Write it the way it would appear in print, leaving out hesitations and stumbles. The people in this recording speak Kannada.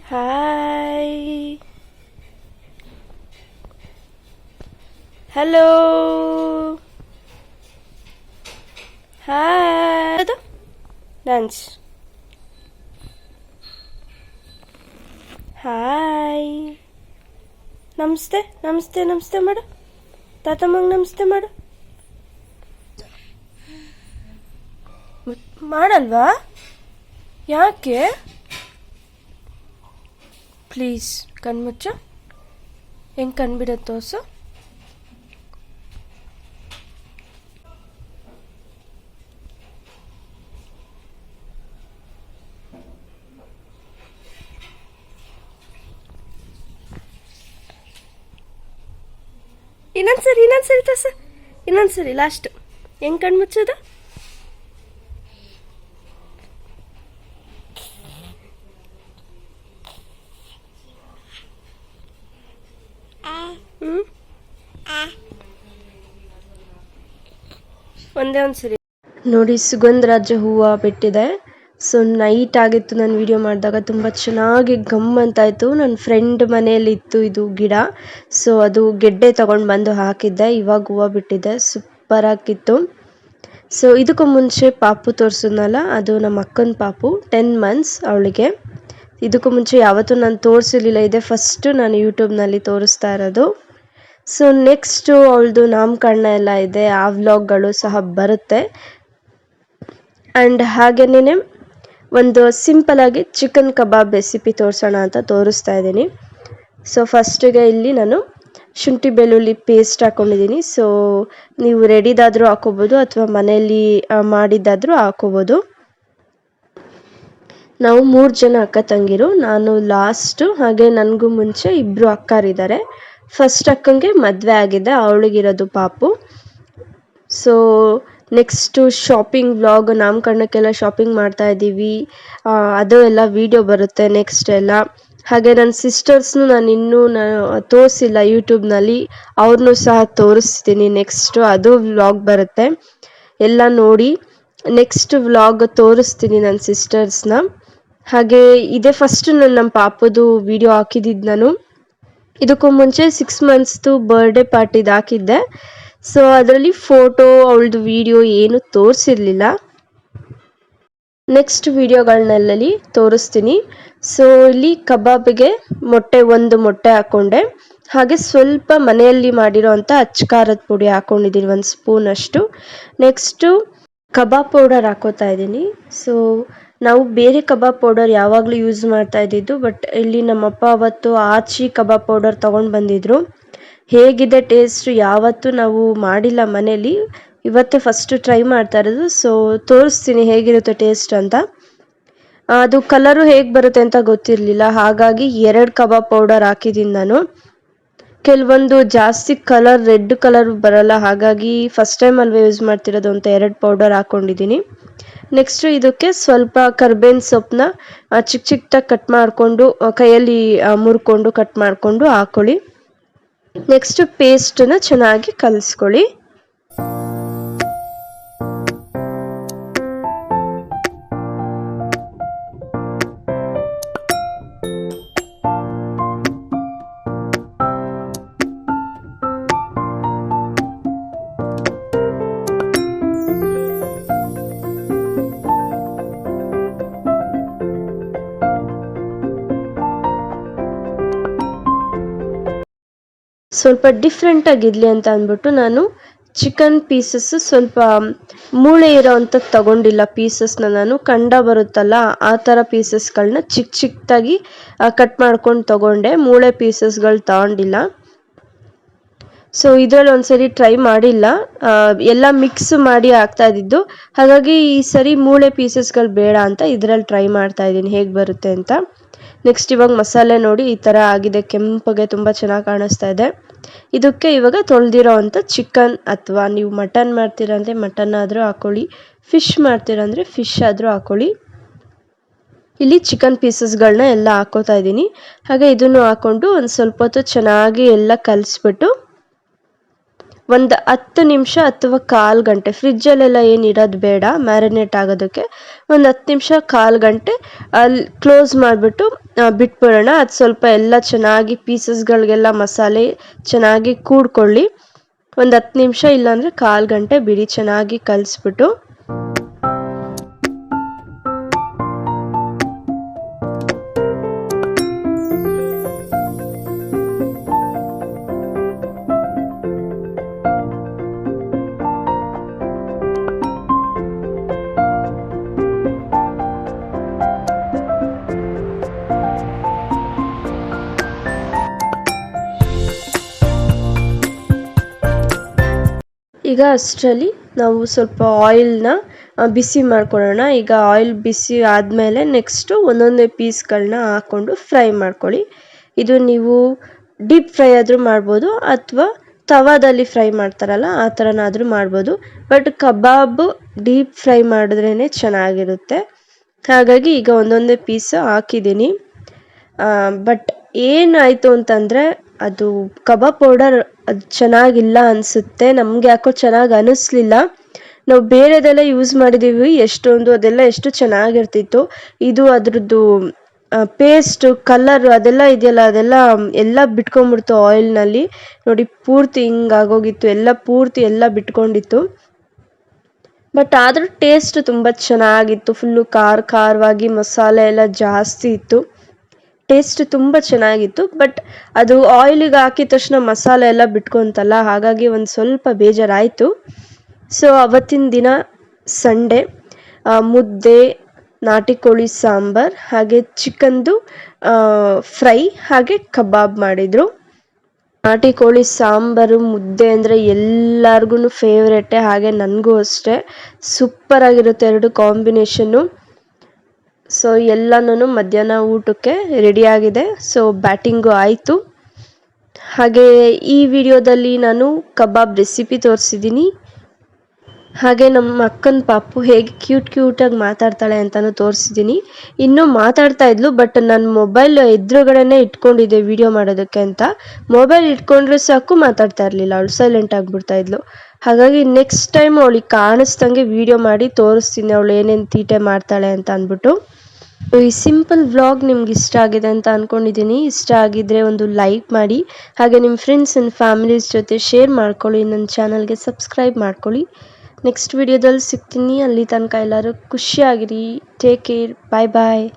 ಹಾಯ್ ಹಲೋ ಹಾಯ್ ಅದು ಡ್ಯಾನ್ಸ್ ಹಾಯ್ ನಮಸ್ತೆ ನಮಸ್ತೆ ನಮಸ್ತೆ ಮಾಡು ತಾತಮ್ಮಂಗೆ ನಮಸ್ತೆ ಮಾಡು ಮಾಡಲ್ವಾ ಯಾಕೆ ಪ್ಲೀಸ್ ಕಣ್ಮುಚ್ಚು ಹೆಂಗೆ ಕಣ್ಬಿಡತ್ತೆ ತೋರ್ಸು ಇನ್ನೊಂದ್ಸರಿ ತೋರ್ಸು ಇನ್ನೊಂದ್ಸರಿ ಲಾಸ್ಟ್ ಹೆಂಗೆ ಕಣ್ಮುಚ್ಚೋದು ಒಂದೇ ಒಂದ್ಸರಿ ನೋಡಿ ಸುಗಂಧರಾಜ ಹೂವು ಬಿಟ್ಟಿದೆ. ಸೊ ನೈಟ್ ಆಗಿತ್ತು ನಾನು ವಿಡಿಯೋ ಮಾಡಿದಾಗ, ತುಂಬ ಚೆನ್ನಾಗಿ ಗಮ್ ಅಂತಾಯಿತು. ನನ್ನ ಫ್ರೆಂಡ್ ಮನೆಯಲ್ಲಿ ಇತ್ತು ಇದು ಗಿಡ. ಸೊ ಅದು ಗೆಡ್ಡೆ ತಗೊಂಡು ಬಂದು ಹಾಕಿದ್ದೆ. ಇವಾಗ ಹೂವು ಬಿಟ್ಟಿದೆ, ಸೂಪರ್ ಆಗಿತ್ತು. ಸೊ ಇದಕ್ಕೂ ಮುಂಚೆ ಪಾಪು ತೋರಿಸಿದ್ನಲ್ಲ, ಅದು ನಮ್ಮ ಅಕ್ಕನ ಪಾಪು, 10 months ಅವಳಿಗೆ. ಇದಕ್ಕೂ ಮುಂಚೆ ಯಾವತ್ತೂ ನಾನು ತೋರಿಸಿರ್ಲಿಲ್ಲ, ಇದೇ ಫಸ್ಟು ನಾನು ಯೂಟ್ಯೂಬ್ನಲ್ಲಿ ತೋರಿಸ್ತಾ ಇರೋದು. ಸೊ ನೆಕ್ಸ್ಟು ಅವಳದು ನಾಮಕರಣ ಎಲ್ಲ ಇದೆ, ಆ ವ್ಲಾಗ್ಗಳು ಸಹ ಬರುತ್ತೆ. ಆ್ಯಂಡ್ ಹಾಗೆಯೇ ಒಂದು ಸಿಂಪಲಾಗಿ ಚಿಕನ್ ಕಬಾಬ್ ರೆಸಿಪಿ ತೋರಿಸೋಣ ಅಂತ ತೋರಿಸ್ತಾ ಇದ್ದೀನಿ. ಸೊ ಫಸ್ಟಿಗೆ ಇಲ್ಲಿ ನಾನು ಶುಂಠಿ ಬೆಳ್ಳುಳ್ಳಿ ಪೇಸ್ಟ್ ಹಾಕ್ಕೊಂಡಿದ್ದೀನಿ. ಸೊ ನೀವು ರೆಡಿದಾದರೂ ಹಾಕೋಬೋದು ಅಥವಾ ಮನೆಯಲ್ಲಿ ಮಾಡಿದ್ದಾದರೂ ಹಾಕೋಬೋದು. ನಾವು 3 ಜನ ಅಕ್ಕ ತಂಗಿರು, ನಾನು ಲಾಸ್ಟು. ಹಾಗೆ ನನಗೂ ಮುಂಚೆ 2 ಅಕ್ಕರಿದ್ದಾರೆ. ಫಸ್ಟ್ ಅಕ್ಕಂಗೆ ಮದುವೆ ಆಗಿದೆ, ಅವಳಿಗಿರೋದು ಪಾಪು. ಸೊ ನೆಕ್ಸ್ಟು ಶಾಪಿಂಗ್ ವ್ಲಾಗ್, ನಾಮಕರಣಕ್ಕೆಲ್ಲ ಶಾಪಿಂಗ್ ಮಾಡ್ತಾ ಇದ್ದೀವಿ, ಅದು ಎಲ್ಲ ವೀಡಿಯೋ ಬರುತ್ತೆ ನೆಕ್ಸ್ಟ್ ಎಲ್ಲ. ಹಾಗೆ ನನ್ನ ಸಿಸ್ಟರ್ಸ್ನು ನಾನು ತೋರಿಸಿಲ್ಲ ಯೂಟ್ಯೂಬ್ನಲ್ಲಿ, ಅವ್ರನ್ನೂ ಸಹ ತೋರಿಸ್ತೀನಿ ನೆಕ್ಸ್ಟು, ಅದು ವ್ಲಾಗ್ ಬರುತ್ತೆ, ಎಲ್ಲ ನೋಡಿ. ನೆಕ್ಸ್ಟ್ ವ್ಲಾಗ್ ತೋರಿಸ್ತೀನಿ ನನ್ನ ಸಿಸ್ಟರ್ಸ್ನ. ಹಾಗೆ ಇದೇ ಫಸ್ಟ್ ನಮ್ಮ ಪಾಪದು ವಿಡಿಯೋ ಹಾಕಿದ್ದು ನಾನು. ಇದಕ್ಕೂ ಮುಂಚೆ 6 monthsದು ಬರ್ಡೇ ಪಾರ್ಟಿದು ಹಾಕಿದ್ದೆ. ಸೊ ಅದರಲ್ಲಿ ಫೋಟೋ, ಅವಳದು ವಿಡಿಯೋ ಏನು ತೋರಿಸಿರ್ಲಿಲ್ಲ. ನೆಕ್ಸ್ಟ್ ವಿಡಿಯೋಗಳನ್ನೆಲ್ಲಲ್ಲಿ ತೋರಿಸ್ತೀನಿ. ಸೊ ಇಲ್ಲಿ ಕಬಾಬಿಗೆ ಒಂದು ಮೊಟ್ಟೆ ಹಾಕ್ಕೊಂಡೆ. ಹಾಗೆ ಸ್ವಲ್ಪ ಮನೆಯಲ್ಲಿ ಮಾಡಿರೋ ಅಂಥ ಅಚ್ಕಾರದ ಪುಡಿ ಹಾಕ್ಕೊಂಡಿದ್ದೀನಿ, 1 ಸ್ಪೂನ್ ಅಷ್ಟು. ನೆಕ್ಸ್ಟು ಕಬಾಬ್ ಪೌಡರ್ ಹಾಕೋತಾ ಇದ್ದೀನಿ. ಸೊ ನಾವು ಬೇರೆ ಕಬಾಬ್ ಪೌಡರ್ ಯಾವಾಗಲೂ ಯೂಸ್ ಮಾಡ್ತಾ ಇದ್ದಿದ್ದು, ಬಟ್ ಇಲ್ಲಿ ನಮ್ಮಪ್ಪ ಅವತ್ತು ಆಚಿ ಕಬಾಬ್ ಪೌಡರ್ ತೊಗೊಂಡು ಬಂದಿದ್ರು. ಹೇಗಿದೆ ಟೇಸ್ಟ್, ಯಾವತ್ತೂ ನಾವು ಮಾಡಿಲ್ಲ ಮನೇಲಿ, ಇವತ್ತೇ ಫಸ್ಟು ಟ್ರೈ ಮಾಡ್ತಾ ಇರೋದು. ಸೊ ತೋರಿಸ್ತೀನಿ ಹೇಗಿರುತ್ತೆ ಟೇಸ್ಟ್ ಅಂತ. ಅದು ಕಲರು ಹೇಗೆ ಬರುತ್ತೆ ಅಂತ ಗೊತ್ತಿರಲಿಲ್ಲ, ಹಾಗಾಗಿ 2 ಕಬಾಬ್ ಪೌಡರ್ ಹಾಕಿದ್ದೀನಿ ನಾನು. ಕೆಲವೊಂದು ಜಾಸ್ತಿ ಕಲರ್, ರೆಡ್ ಕಲರ್ ಬರಲ್ಲ, ಹಾಗಾಗಿ ಫಸ್ಟ್ ಟೈಮ್ ಅಲ್ವೇ ಯೂಸ್ ಮಾಡ್ತಿರೋದು ಅಂತ 2 ಪೌಡರ್ ಹಾಕ್ಕೊಂಡಿದ್ದೀನಿ. ನೆಕ್ಸ್ಟು ಇದಕ್ಕೆ ಸ್ವಲ್ಪ ಕರ್ಬೇವಿನ ಸೊಪ್ಪನ್ನ ಚಿಕ್ಕ ಚಿಕ್ಕದಾಗಿ ಕಟ್ ಮಾಡಿಕೊಂಡು, ಕೈಯಲ್ಲಿ ಮುರ್ಕೊಂಡು ಕಟ್ ಮಾಡಿಕೊಂಡು ಹಾಕ್ಕೊಳ್ಳಿ. ನೆಕ್ಸ್ಟು ಪೇಸ್ಟನ್ನು ಚೆನ್ನಾಗಿ ಕಲಿಸ್ಕೊಳ್ಳಿ. ಸ್ವಲ್ಪ ಡಿಫ್ರೆಂಟಾಗಿರಲಿ ಅಂತ ಅಂದ್ಬಿಟ್ಟು ನಾನು ಚಿಕನ್ ಪೀಸಸ್ಸು ಸ್ವಲ್ಪ ಮೂಳೆ ಇರೋ ಅಂಥದ್ದು ತಗೊಂಡಿಲ್ಲ. ಪೀಸಸ್ನ ನಾನು ಕಂಡ ಬರುತ್ತಲ್ಲ ಆ ಥರ ಪೀಸಸ್ಗಳನ್ನ ಚಿಕ್ಕ ಚಿಕ್ಕದಾಗಿ ಕಟ್ ಮಾಡ್ಕೊಂಡು ತಗೊಂಡೆ, ಮೂಳೆ ಪೀಸಸ್ಗಳು ತಗೊಂಡಿಲ್ಲ. ಸೊ ಇದರಲ್ಲಿ ಒಂದ್ಸರಿ ಟ್ರೈ ಮಾಡಿಲ್ಲ, ಎಲ್ಲ ಮಿಕ್ಸ್ ಮಾಡಿ ಹಾಕ್ತಾ ಇದ್ದಿದ್ದು, ಹಾಗಾಗಿ ಈ ಸರಿ ಮೂಳೆ ಪೀಸಸ್ಗಳು ಬೇಡ ಅಂತ ಇದರಲ್ಲಿ ಟ್ರೈ ಮಾಡ್ತಾ ಇದ್ದೀನಿ ಹೇಗೆ ಬರುತ್ತೆ ಅಂತ. ನೆಕ್ಸ್ಟ್ ಇವಾಗ ಮಸಾಲೆ ನೋಡಿ ಈ ಥರ ಆಗಿದೆ, ಕೆಂಪಗೆ ತುಂಬ ಚೆನ್ನಾಗಿ ಕಾಣಿಸ್ತಾ ಇದೆ. ಇದಕ್ಕೆ ಇವಾಗ ತೊಳೆದಿರೋ ಅಂಥ ಚಿಕನ್, ಅಥವಾ ನೀವು ಮಟನ್ ಮಾಡ್ತೀರಂದರೆ ಮಟನ್ ಆದರೂ ಹಾಕ್ಕೊಳ್ಳಿ, ಫಿಶ್ ಮಾಡ್ತೀರಂದರೆ ಫಿಶ್ ಆದರೂ ಹಾಕ್ಕೊಳ್ಳಿ. ಇಲ್ಲಿ ಚಿಕನ್ ಪೀಸಸ್ಗಳನ್ನ ಎಲ್ಲ ಹಾಕೋತಾ ಇದ್ದೀನಿ. ಹಾಗೆ ಇದನ್ನು ಹಾಕ್ಕೊಂಡು ಒಂದು ಸ್ವಲ್ಪ ಹೊತ್ತು ಚೆನ್ನಾಗಿ ಎಲ್ಲ ಕಲಿಸ್ಬಿಟ್ಟು ಒಂದು 10 ನಿಮಿಷ ಅಥವಾ 1/4 ಗಂಟೆ, ಫ್ರಿಜ್ಜಲ್ಲೆಲ್ಲ ಏನು ಇಡೋದು ಬೇಡ, ಮ್ಯಾರಿನೇಟ್ ಆಗೋದಕ್ಕೆ ಒಂದು 10 ನಿಮಿಷ 1/4 ಗಂಟೆ ಅಲ್ಲಿ ಕ್ಲೋಸ್ ಮಾಡಿಬಿಟ್ಟು ಬಿಟ್ಬಿಡೋಣ. ಅದು ಸ್ವಲ್ಪ ಎಲ್ಲ ಚೆನ್ನಾಗಿ ಪೀಸಸ್ಗಳಿಗೆಲ್ಲ ಮಸಾಲೆ ಚೆನ್ನಾಗಿ ಕೂಡ್ಕೊಳ್ಳಿ. ಒಂದು 10 ನಿಮಿಷ ಇಲ್ಲಾಂದರೆ 1/4 ಗಂಟೆ ಬಿಡಿ, ಚೆನ್ನಾಗಿ ಕಲಿಸ್ಬಿಟ್ಟು. ಈಗ ಅಷ್ಟರಲ್ಲಿ ನಾವು ಸ್ವಲ್ಪ ಆಯಿಲ್ನ ಬಿಸಿ ಮಾಡ್ಕೊಳ್ಳೋಣ. ಈಗ ಆಯಿಲ್ ಬಿಸಿ ಆದಮೇಲೆ ನೆಕ್ಸ್ಟು ಒಂದೊಂದೇ ಪೀಸ್ಗಳನ್ನ ಹಾಕ್ಕೊಂಡು ಫ್ರೈ ಮಾಡ್ಕೊಳ್ಳಿ. ಇದು ನೀವು ಡೀಪ್ ಫ್ರೈ ಆದರೂ ಮಾಡ್ಬೋದು ಅಥವಾ ತವಾದಲ್ಲಿ ಫ್ರೈ ಮಾಡ್ತಾರಲ್ಲ ಆ ಥರನಾದರೂ ಮಾಡ್ಬೋದು. ಬಟ್ ಕಬಾಬ್ ಡೀಪ್ ಫ್ರೈ ಮಾಡಿದ್ರೇ ಚೆನ್ನಾಗಿರುತ್ತೆ. ಹಾಗಾಗಿ ಈಗ ಒಂದೊಂದೇ ಪೀಸ್ ಹಾಕಿದ್ದೀನಿ. ಬಟ್ ಏನಾಯಿತು ಅಂತಂದರೆ ಅದು ಕಬಾಬ್ ಪೌಡರ್ ಅದು ಚೆನ್ನಾಗಿಲ್ಲ ಅನಿಸುತ್ತೆ. ನಮ್ಗೆ ಯಾಕೋ ಚೆನ್ನಾಗಿ ಅನ್ನಿಸ್ಲಿಲ್ಲ. ನಾವು ಬೇರೆದೆಲ್ಲ ಯೂಸ್ ಮಾಡಿದ್ದೀವಿ ಎಷ್ಟೊಂದು, ಅದೆಲ್ಲ ಎಷ್ಟು ಚೆನ್ನಾಗಿರ್ತಿತ್ತು. ಇದು ಅದ್ರದ್ದು ಪೇಸ್ಟು ಕಲರ್ ಅದೆಲ್ಲ ಇದೆಯಲ್ಲ ಅದೆಲ್ಲ ಎಲ್ಲ ಬಿಟ್ಕೊಂಡ್ಬಿಡ್ತು ಆಯಿಲ್ನಲ್ಲಿ. ನೋಡಿ ಪೂರ್ತಿ ಹಿಂಗಾಗೋಗಿತ್ತು, ಎಲ್ಲ ಪೂರ್ತಿ ಎಲ್ಲ ಬಿಟ್ಕೊಂಡಿತ್ತು. ಬಟ್ ಆದರೂ ಟೇಸ್ಟ್ ತುಂಬ ಚೆನ್ನಾಗಿತ್ತು. ಫುಲ್ಲು ಖಾರವಾಗಿ ಮಸಾಲೆ ಎಲ್ಲ ಜಾಸ್ತಿ ಇತ್ತು. ಟೇಸ್ಟ್ ತುಂಬ ಚೆನ್ನಾಗಿತ್ತು. ಬಟ್ ಅದು ಆಯಿಲಿಗೆ ಹಾಕಿದ ತಕ್ಷಣ ಮಸಾಲೆ ಎಲ್ಲ ಬಿಟ್ಕೊತಲ್ಲ, ಹಾಗಾಗಿ ಒಂದು ಸ್ವಲ್ಪ ಬೇಜಾರಾಯಿತು. ಸೊ ಅವತ್ತಿನ ದಿನ ಸಂಡೇ ಮುದ್ದೆ, ನಾಟಿ ಕೋಳಿ ಸಾಂಬಾರ್, ಹಾಗೆ ಚಿಕನ್ದು ಫ್ರೈ, ಹಾಗೆ ಕಬಾಬ್ ಮಾಡಿದರು. ನಾಟಿ ಕೋಳಿ ಸಾಂಬಾರು ಮುದ್ದೆ ಅಂದರೆ ಎಲ್ಲರಿಗೂ ಫೇವ್ರೆಟ್ಟೆ, ಹಾಗೆ ನನಗೂ ಅಷ್ಟೇ. ಸೂಪರಾಗಿರುತ್ತೆ ಎರಡು ಕಾಂಬಿನೇಷನ್ನು. ಸೊ ಎಲ್ಲನೂ ಮಧ್ಯಾಹ್ನ ಊಟಕ್ಕೆ ರೆಡಿಯಾಗಿದೆ. ಸೊ ಬ್ಯಾಟಿಂಗು ಆಯಿತು. ಹಾಗೆ ಈ ವಿಡಿಯೋದಲ್ಲಿ ನಾನು ಕಬಾಬ್ ರೆಸಿಪಿ ತೋರಿಸಿದ್ದೀನಿ. ಹಾಗೆ ನಮ್ಮ ಅಕ್ಕನ ಪಾಪು ಹೇಗೆ ಕ್ಯೂಟಾಗಿ ಮಾತಾಡ್ತಾಳೆ ಅಂತಲೂ ತೋರಿಸಿದ್ದೀನಿ. ಇನ್ನೂ ಮಾತಾಡ್ತಾ ಇದ್ಲು, ಬಟ್ ನನ್ನ ಮೊಬೈಲ್ ಎದುರುಗಡೆನೇ ಇಟ್ಕೊಂಡಿದ್ದೆ ವಿಡಿಯೋ ಮಾಡೋದಕ್ಕೆ ಅಂತ. ಮೊಬೈಲ್ ಇಟ್ಕೊಂಡ್ರೆ ಸಾಕು ಮಾತಾಡ್ತಾ ಇರಲಿಲ್ಲ, ಅವಳು ಸೈಲೆಂಟ್ ಆಗಿಬಿಡ್ತಾ ಇದ್ಲು. ಹಾಗಾಗಿ ನೆಕ್ಸ್ಟ್ ಟೈಮ್ ಅವಳಿಗೆ ಕಾಣಿಸ್ದಂಗೆ ವಿಡಿಯೋ ಮಾಡಿ ತೋರಿಸ್ತೀನಿ ಅವಳು ಏನೇನು ತೀಟೆ ಮಾಡ್ತಾಳೆ ಅಂತ ಅಂದ್ಬಿಟ್ಟು. ಈ ಸಿಂಪಲ್ ವ್ಲಾಗ್ ನಿಮ್ಗೆ ಇಷ್ಟ ಆಗಿದೆ ಅಂತ ಅಂದ್ಕೊಂಡಿದ್ದೀನಿ. ಇಷ್ಟ ಆಗಿದ್ದರೆ ಒಂದು ಲೈಕ್ ಮಾಡಿ, ಹಾಗೆ ನಿಮ್ಮ ಫ್ರೆಂಡ್ಸ್ ಆ್ಯಂಡ್ ಫ್ಯಾಮಿಲೀಸ್ ಜೊತೆ ಶೇರ್ ಮಾಡ್ಕೊಳ್ಳಿ. ನನ್ನ ಚಾನಲ್ಗೆ ಸಬ್ಸ್ಕ್ರೈಬ್ ಮಾಡ್ಕೊಳ್ಳಿ. ನೆಕ್ಸ್ಟ್ ವಿಡಿಯೋದಲ್ಲಿ ಸಿಗ್ತೀನಿ. ಅಲ್ಲಿ ತನಕ ಎಲ್ಲರೂ ಖುಷಿಯಾಗಿರಿ. Take care. ಬಾಯ್ ಬಾಯ್.